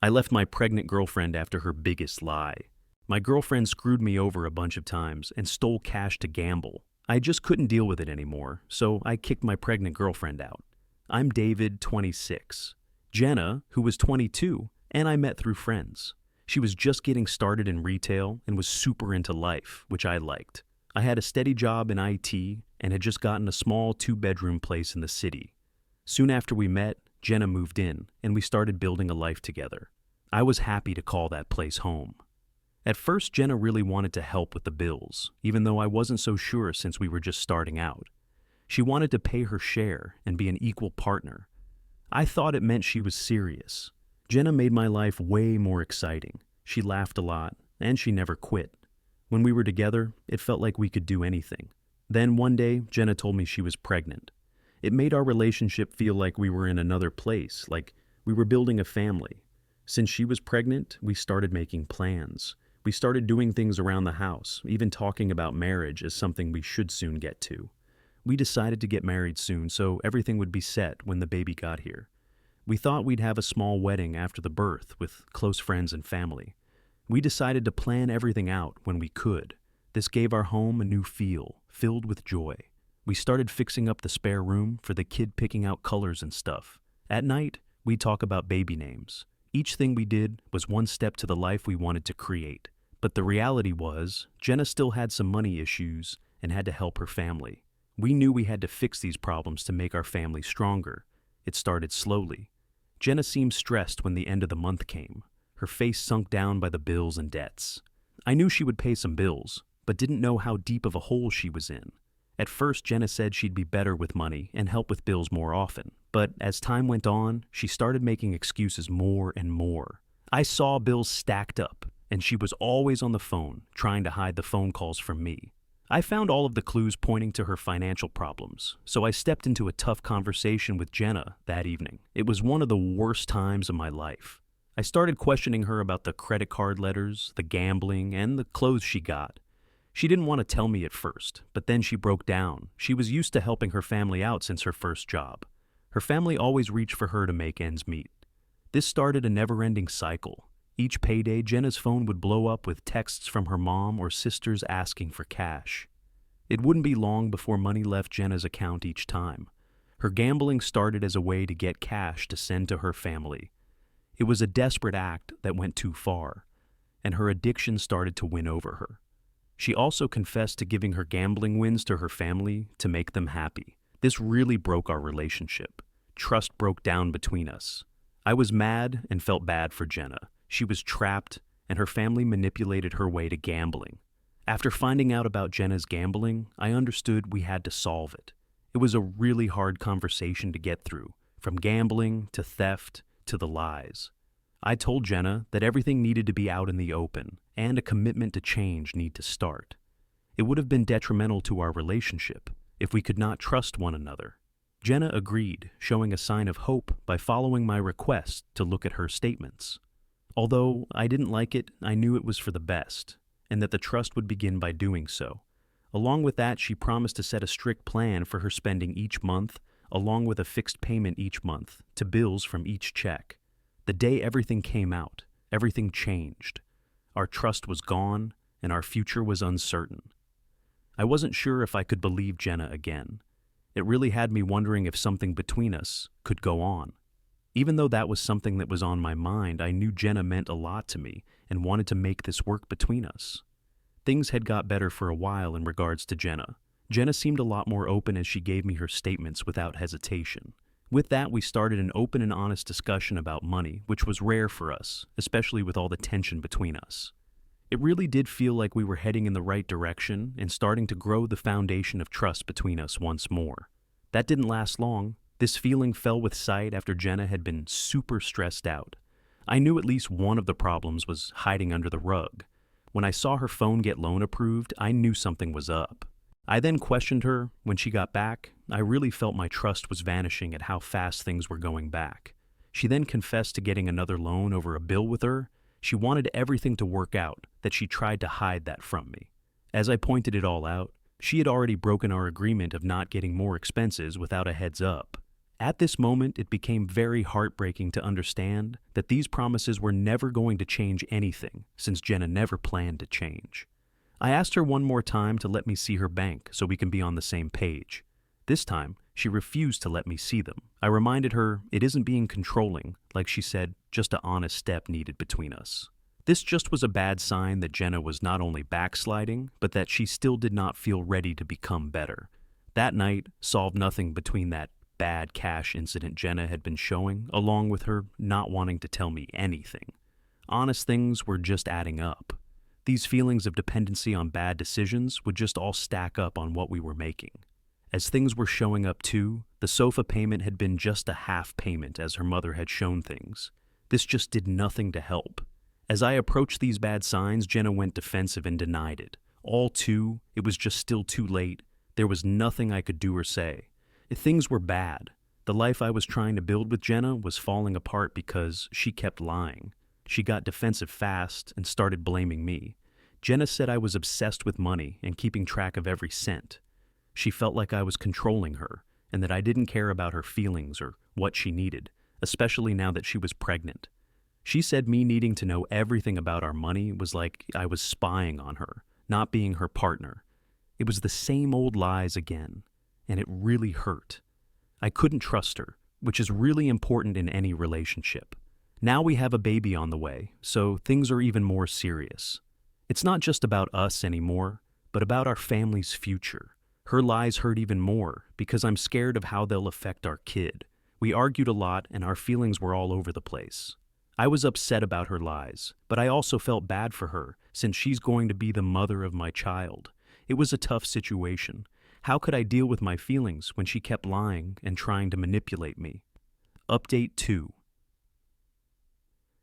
I left my pregnant girlfriend after her biggest lie. My girlfriend screwed me over a bunch of times and stole cash to gamble. I just couldn't deal with it anymore, so I kicked my pregnant girlfriend out. I'm David, 26. Jenna, who was 22, and I met through friends. She was just getting started in retail and was super into life, which I liked. I had a steady job in IT and had just gotten a small 2-bedroom place in the city. Soon after we met, Jenna moved in, and we started building a life together. I was happy to call that place home. At first, Jenna really wanted to help with the bills, even though I wasn't so sure since we were just starting out. She wanted to pay her share and be an equal partner. I thought it meant she was serious. Jenna made my life way more exciting. She laughed a lot, and she never quit. When we were together, it felt like we could do anything. Then one day, Jenna told me she was pregnant. It made our relationship feel like we were in another place, like we were building a family. Since she was pregnant, we started making plans. We started doing things around the house, even talking about marriage as something we should soon get to. We decided to get married soon, so everything would be set when the baby got here. We thought we'd have a small wedding after the birth with close friends and family. We decided to plan everything out when we could. This gave our home a new feel, filled with joy. We started fixing up the spare room for the kid, picking out colors and stuff. At night, we'd talk about baby names. Each thing we did was one step to the life we wanted to create. But the reality was, Jenna still had some money issues and had to help her family. We knew we had to fix these problems to make our family stronger. It started slowly. Jenna seemed stressed when the end of the month came. Her face sunk down by the bills and debts. I knew she would pay some bills, but didn't know how deep of a hole she was in. At first, Jenna said she'd be better with money and help with bills more often. But as time went on, she started making excuses more and more. I saw bills stacked up, and she was always on the phone, trying to hide the phone calls from me. I found all of the clues pointing to her financial problems, so I stepped into a tough conversation with Jenna that evening. It was one of the worst times of my life. I started questioning her about the credit card letters, the gambling, and the clothes she got. She didn't want to tell me at first, but then she broke down. She was used to helping her family out since her first job. Her family always reached for her to make ends meet. This started a never-ending cycle. Each payday, Jenna's phone would blow up with texts from her mom or sisters asking for cash. It wouldn't be long before money left Jenna's account each time. Her gambling started as a way to get cash to send to her family. It was a desperate act that went too far, and her addiction started to win over her. She also confessed to giving her gambling wins to her family to make them happy. This really broke our relationship. Trust broke down between us. I was mad and felt bad for Jenna. She was trapped, and her family manipulated her way to gambling. After finding out about Jenna's gambling, I understood we had to solve it. It was a really hard conversation to get through, from gambling to theft to the lies. I told Jenna that everything needed to be out in the open, and a commitment to change need to start. It would have been detrimental to our relationship if we could not trust one another. Jenna agreed, showing a sign of hope by following my request to look at her statements. Although I didn't like it, I knew it was for the best, and that the trust would begin by doing so. Along with that, she promised to set a strict plan for her spending each month, along with a fixed payment each month to bills from each check. The day everything came out, everything changed. Our trust was gone, and our future was uncertain. I wasn't sure if I could believe Jenna again. It really had me wondering if something between us could go on. Even though that was something that was on my mind, I knew Jenna meant a lot to me and wanted to make this work between us. Things had got better for a while in regards to Jenna. Jenna seemed a lot more open as she gave me her statements without hesitation. With that, we started an open and honest discussion about money, which was rare for us, especially with all the tension between us. It really did feel like we were heading in the right direction and starting to grow the foundation of trust between us once more. That didn't last long. This feeling fell with sight after Jenna had been super stressed out. I knew at least one of the problems was hiding under the rug. When I saw her phone get loan approved, I knew something was up. I then questioned her. When she got back, I really felt my trust was vanishing at how fast things were going back. She then confessed to getting another loan over a bill with her. She wanted everything to work out, that she tried to hide that from me. As I pointed it all out, she had already broken our agreement of not getting more expenses without a heads up. At this moment, it became very heartbreaking to understand that these promises were never going to change anything, since Jenna never planned to change. I asked her one more time to let me see her bank so we can be on the same page. This time, she refused to let me see them. I reminded her it isn't being controlling, like she said, just an honest step needed between us. This just was a bad sign that Jenna was not only backsliding, but that she still did not feel ready to become better. That night solved nothing between that bad cash incident Jenna had been showing, along with her not wanting to tell me anything. Honest things were just adding up. These feelings of dependency on bad decisions would just all stack up on what we were making. As things were showing up too, the sofa payment had been just a half payment as her mother had shown things. This just did nothing to help. As I approached these bad signs, Jenna went defensive and denied it. All too, it was just still too late. There was nothing I could do or say. Things were bad. The life I was trying to build with Jenna was falling apart because she kept lying. She got defensive fast and started blaming me. Jenna said I was obsessed with money and keeping track of every cent. She felt like I was controlling her and that I didn't care about her feelings or what she needed, especially now that she was pregnant. She said me needing to know everything about our money was like I was spying on her, not being her partner. It was the same old lies again, and it really hurt. I couldn't trust her, which is really important in any relationship. Now we have a baby on the way, so things are even more serious. It's not just about us anymore, but about our family's future. Her lies hurt even more because I'm scared of how they'll affect our kid. We argued a lot and our feelings were all over the place. I was upset about her lies, but I also felt bad for her since she's going to be the mother of my child. It was a tough situation. How could I deal with my feelings when she kept lying and trying to manipulate me? Update 2.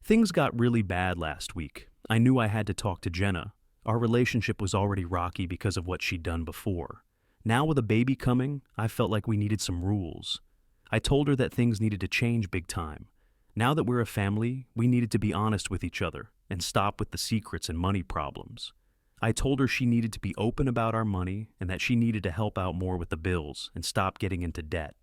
Things got really bad last week. I knew I had to talk to Jenna. Our relationship was already rocky because of what she'd done before. Now with a baby coming, I felt like we needed some rules. I told her that things needed to change big time. Now that we're a family, we needed to be honest with each other and stop with the secrets and money problems. I told her she needed to be open about our money and that she needed to help out more with the bills and stop getting into debt.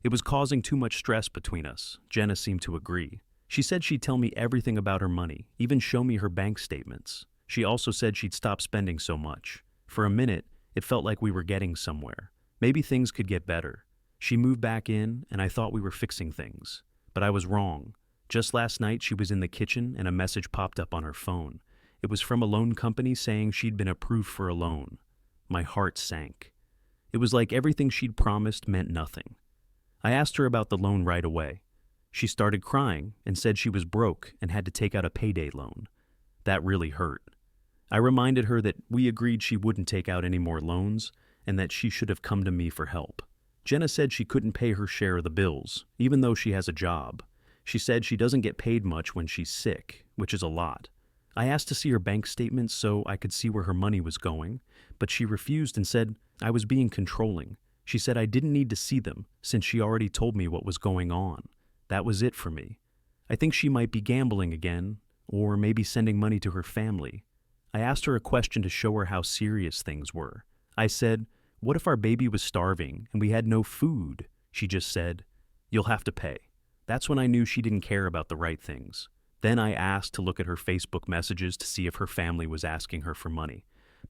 It was causing too much stress between us. Jenna seemed to agree. She said she'd tell me everything about her money, even show me her bank statements. She also said she'd stop spending so much. For a minute, it felt like we were getting somewhere. Maybe things could get better. She moved back in, and I thought we were fixing things. But I was wrong. Just last night, she was in the kitchen, and a message popped up on her phone. It was from a loan company saying she'd been approved for a loan. My heart sank. It was like everything she'd promised meant nothing. I asked her about the loan right away. She started crying and said she was broke and had to take out a payday loan. That really hurt. I reminded her that we agreed she wouldn't take out any more loans and that she should have come to me for help. Jenna said she couldn't pay her share of the bills, even though she has a job. She said she doesn't get paid much when she's sick, which is a lot. I asked to see her bank statements so I could see where her money was going, but she refused and said I was being controlling. She said I didn't need to see them since she already told me what was going on. That was it for me. I think she might be gambling again, or maybe sending money to her family. I asked her a question to show her how serious things were. I said, "What if our baby was starving and we had no food?" She just said, "You'll have to pay." That's when I knew she didn't care about the right things. Then I asked to look at her Facebook messages to see if her family was asking her for money.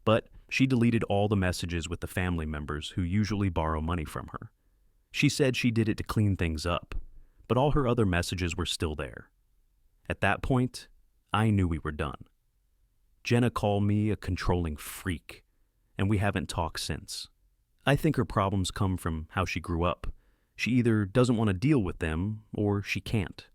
But she deleted all the messages with the family members who usually borrow money from her. She said she did it to clean things up, but all her other messages were still there. At that point, I knew we were done. Jenna called me a controlling freak, and we haven't talked since. I think her problems come from how she grew up. She either doesn't want to deal with them, or she can't.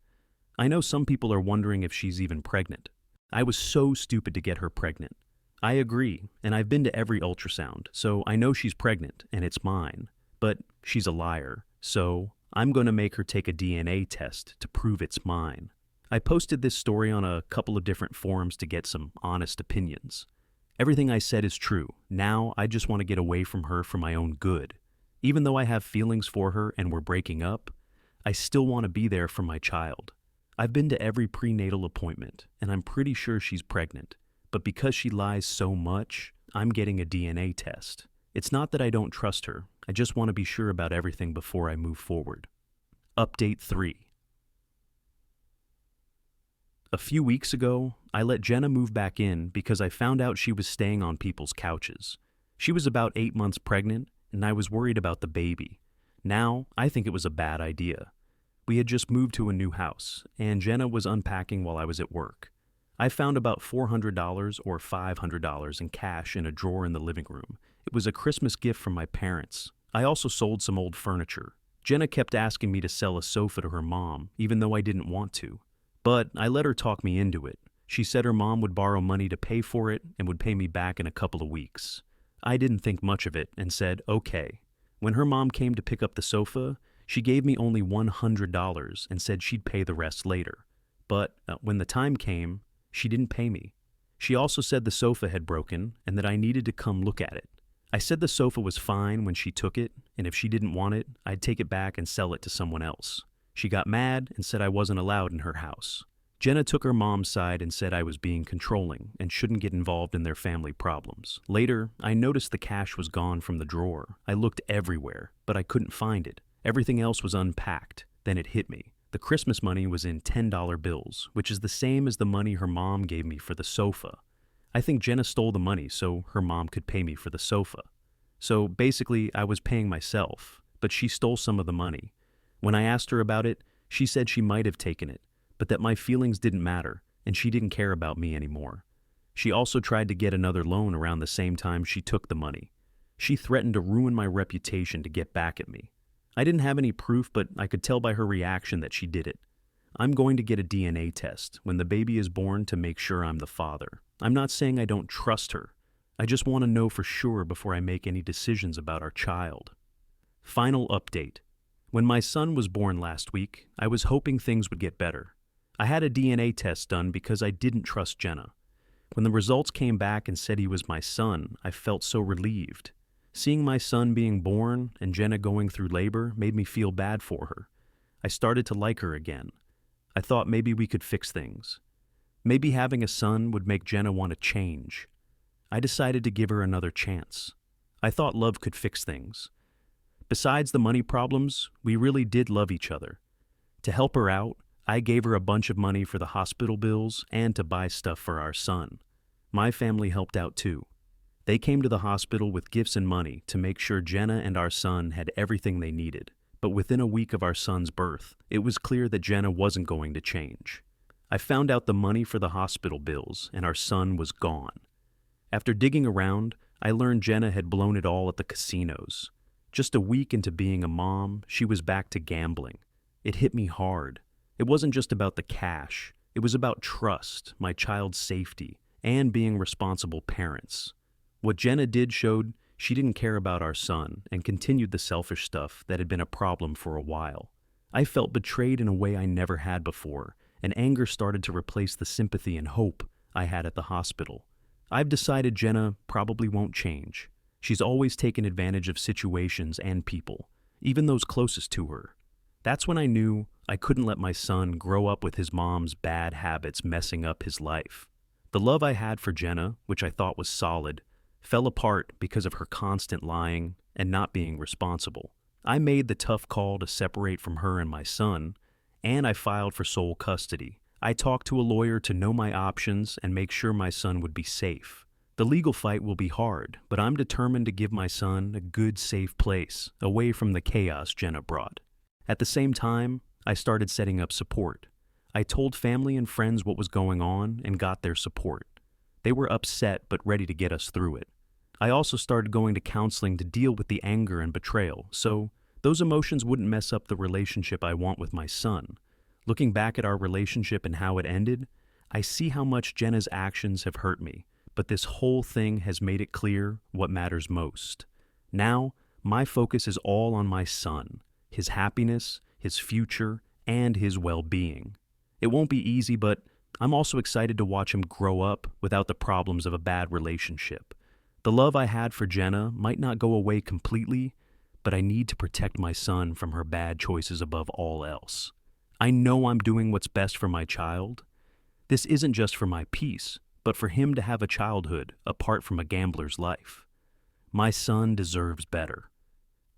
I know some people are wondering if she's even pregnant. I was so stupid to get her pregnant. I agree, and I've been to every ultrasound, so I know she's pregnant, and it's mine. But she's a liar, so I'm going to make her take a DNA test to prove it's mine. I posted this story on a couple of different forums to get some honest opinions. Everything I said is true. Now I just want to get away from her for my own good. Even though I have feelings for her and we're breaking up, I still want to be there for my child. I've been to every prenatal appointment, and I'm pretty sure she's pregnant. But because she lies so much, I'm getting a DNA test. It's not that I don't trust her. I just want to be sure about everything before I move forward. Update 3. A few weeks ago, I let Jenna move back in because I found out she was staying on people's couches. She was about 8 months pregnant, and I was worried about the baby. Now, I think it was a bad idea. We had just moved to a new house, and Jenna was unpacking while I was at work. I found about $400 or $500 in cash in a drawer in the living room. It was a Christmas gift from my parents. I also sold some old furniture. Jenna kept asking me to sell a sofa to her mom, even though I didn't want to. But I let her talk me into it. She said her mom would borrow money to pay for it and would pay me back in a couple of weeks. I didn't think much of it and said, okay. When her mom came to pick up the sofa, she gave me only $100 and said she'd pay the rest later. But when the time came, she didn't pay me. She also said the sofa had broken and that I needed to come look at it. I said the sofa was fine when she took it, and if she didn't want it, I'd take it back and sell it to someone else. She got mad and said I wasn't allowed in her house. Jenna took her mom's side and said I was being controlling and shouldn't get involved in their family problems. Later, I noticed the cash was gone from the drawer. I looked everywhere, but I couldn't find it. Everything else was unpacked. Then it hit me. The Christmas money was in $10 bills, which is the same as the money her mom gave me for the sofa. I think Jenna stole the money so her mom could pay me for the sofa. So basically, I was paying myself, but she stole some of the money. When I asked her about it, she said she might have taken it, but that my feelings didn't matter and she didn't care about me anymore. She also tried to get another loan around the same time she took the money. She threatened to ruin my reputation to get back at me. I didn't have any proof, but I could tell by her reaction that she did it. I'm going to get a DNA test when the baby is born to make sure I'm the father. I'm not saying I don't trust her. I just want to know for sure before I make any decisions about our child. Final update. When my son was born last week, I was hoping things would get better. I had a DNA test done because I didn't trust Jenna. When the results came back and said he was my son, I felt so relieved. Seeing my son being born and Jenna going through labor made me feel bad for her. I started to like her again. I thought maybe we could fix things. Maybe having a son would make Jenna want to change. I decided to give her another chance. I thought love could fix things. Besides the money problems, we really did love each other. To help her out, I gave her a bunch of money for the hospital bills and to buy stuff for our son. My family helped out too. They came to the hospital with gifts and money to make sure Jenna and our son had everything they needed. But within a week of our son's birth, it was clear that Jenna wasn't going to change. I found out the money for the hospital bills and our son was gone. After digging around, I learned Jenna had blown it all at the casinos. Just a week into being a mom, she was back to gambling. It hit me hard. It wasn't just about the cash. It was about trust, my child's safety, and being responsible parents. What Jenna did showed she didn't care about our son and continued the selfish stuff that had been a problem for a while. I felt betrayed in a way I never had before, and anger started to replace the sympathy and hope I had at the hospital. I've decided Jenna probably won't change. She's always taken advantage of situations and people, even those closest to her. That's when I knew I couldn't let my son grow up with his mom's bad habits messing up his life. The love I had for Jenna, which I thought was solid, fell apart because of her constant lying and not being responsible. I made the tough call to separate from her and my son, and I filed for sole custody. I talked to a lawyer to know my options and make sure my son would be safe. The legal fight will be hard, but I'm determined to give my son a good, safe place, away from the chaos Jenna brought. At the same time, I started setting up support. I told family and friends what was going on and got their support. They were upset but ready to get us through it. I also started going to counseling to deal with the anger and betrayal, so those emotions wouldn't mess up the relationship I want with my son. Looking back at our relationship and how it ended, I see how much Jenna's actions have hurt me, but this whole thing has made it clear what matters most. Now, my focus is all on my son, his happiness, his future, and his well-being. It won't be easy, but I'm also excited to watch him grow up without the problems of a bad relationship. The love I had for Jenna might not go away completely, but I need to protect my son from her bad choices above all else. I know I'm doing what's best for my child. This isn't just for my peace, but for him to have a childhood apart from a gambler's life. My son deserves better,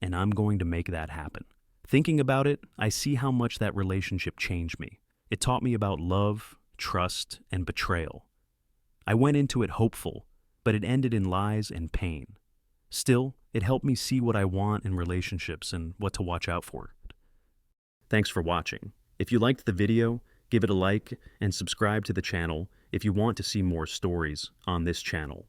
and I'm going to make that happen. Thinking about it, I see how much that relationship changed me. It taught me about love, trust, and betrayal. I went into it hopeful, but it ended in lies and pain. Still, it helped me see what I want in relationships and what to watch out for. Thanks for watching. If you liked the video, give it a like and subscribe to the channel if you want to see more stories on this channel.